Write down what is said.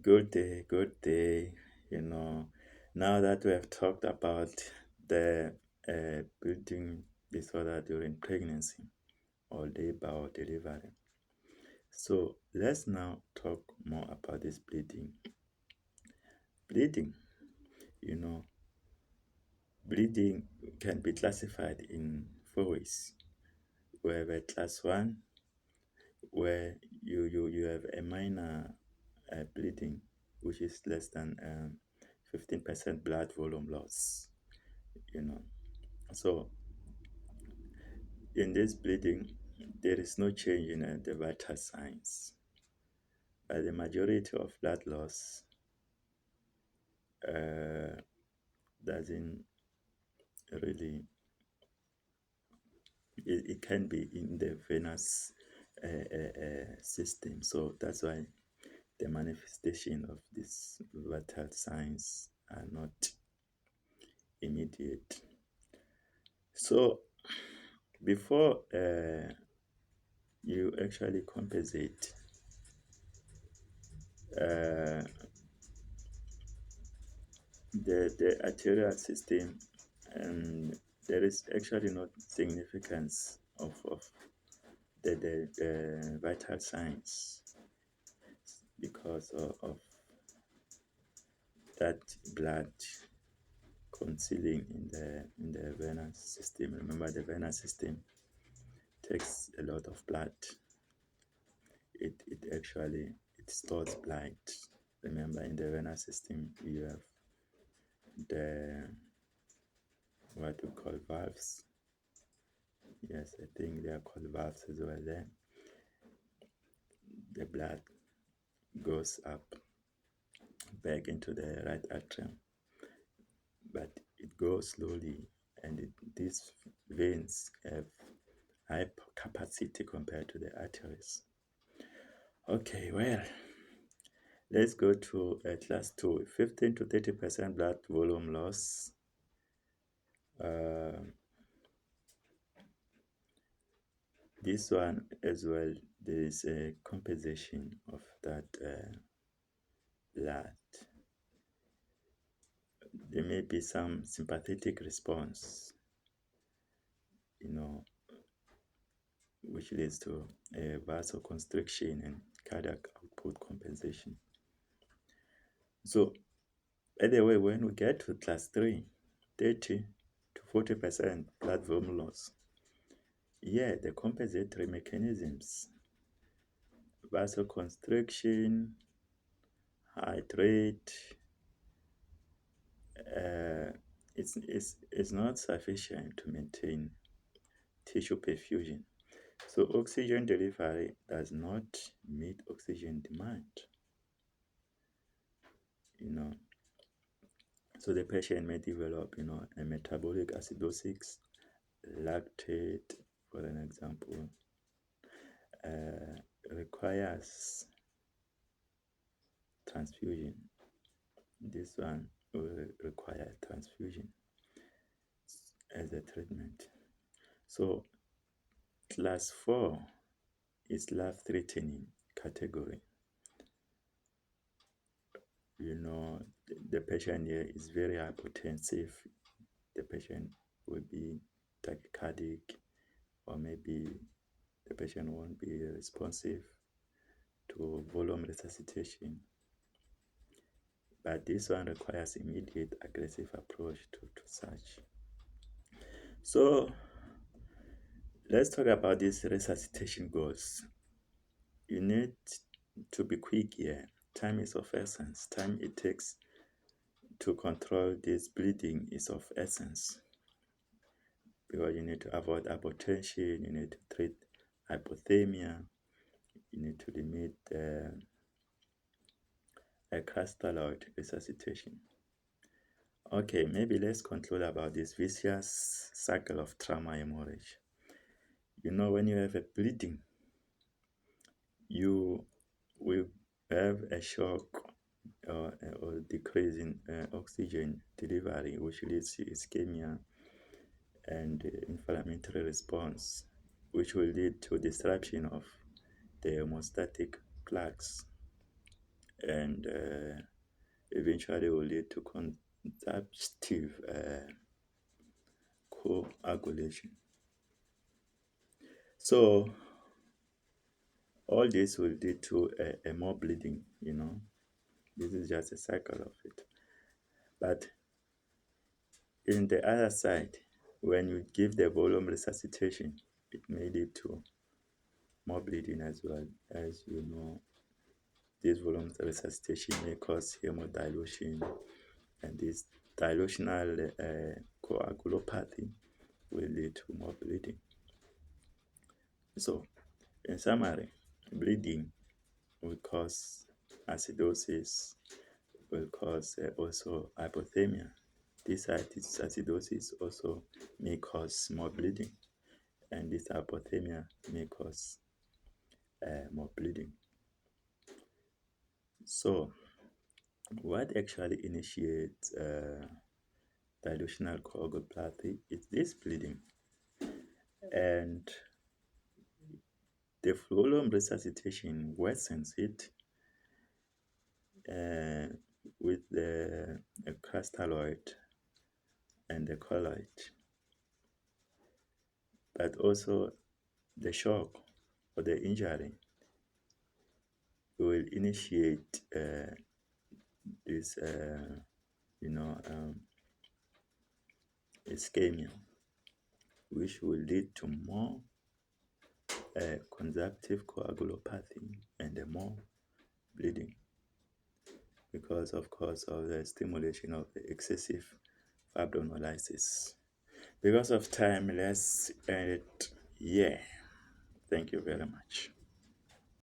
Good day, good day. Now that we have talked about the bleeding disorder during pregnancy or labor or delivery, so let's now talk more about this bleeding. Bleeding, you know, bleeding can be classified in four ways. We have a class one, where you have a minor bleeding, which is less than 15% blood volume loss. You know, so in this bleeding, there is no change in the vital signs. But the majority of blood loss uh, doesn't really, it can be in the venous system. So that's why the manifestation of these vital signs are not immediate. So before you actually compensate, uh, the arterial system, and there is actually not significance of the vital signs because of that blood concealing in the venous system. Remember, the venous system takes a lot of blood. It actually it stores blood. Remember, in the venous system you have the what we call valves. Yes, I think they are called valves as well. Then the blood goes up back into the right atrium, but it goes slowly, and these veins have high capacity compared to the arteries. Okay, well, let's go to class 2. 15 to 30% blood volume loss. Uh, this one as well, there is a compensation of that blood. There may be some sympathetic response, which leads to a vasoconstriction and cardiac output compensation. So, by the way, when we get to class 3, 30 to 40% blood volume loss, the compensatory mechanisms, vasoconstriction, heart rate, it's not sufficient to maintain tissue perfusion. So oxygen delivery does not meet oxygen demand. So the patient may develop, a metabolic acidosis, lactate, for an example, requires transfusion. This one will require transfusion as a treatment. So class 4 is life-threatening category. The patient here is very hypotensive. The patient will be tachycardic, or maybe the patient won't be responsive to volume resuscitation. But this one requires immediate aggressive approach to such. So let's talk about these resuscitation goals. You need to be quick here. Time is of essence. Time it takes to control this bleeding is of essence, because you need to avoid hypotension, you need to treat hypothermia, you need to limit a crystalloid resuscitation. Okay, maybe let's conclude about this vicious cycle of trauma hemorrhage. When you have a bleeding, you will have a shock or decrease in oxygen delivery, which leads to ischemia and inflammatory response, which will lead to disruption of the hemostatic plaques and eventually will lead to consumptive coagulation. So all this will lead to a more bleeding, you know. This is just a cycle of it. But in the other side, when you give the volume resuscitation, it may lead to more bleeding as well. As you know, this volume resuscitation may cause hemodilution, and this dilutional coagulopathy will lead to more bleeding. So, in summary, bleeding will cause acidosis, will cause also hypothermia. This acidosis also may cause more bleeding, and this hypothermia may cause more bleeding. So, what actually initiates dilutional coagulopathy is this bleeding, and the volume resuscitation worsens it uh, with the crystalloid and the colloid, but also the shock or the injury will initiate this, ischemia, which will lead to more consumptive coagulopathy and more bleeding because, of course, of the stimulation of the excessive fibrinolysis. Because of time, let's end it here. Thank you very much.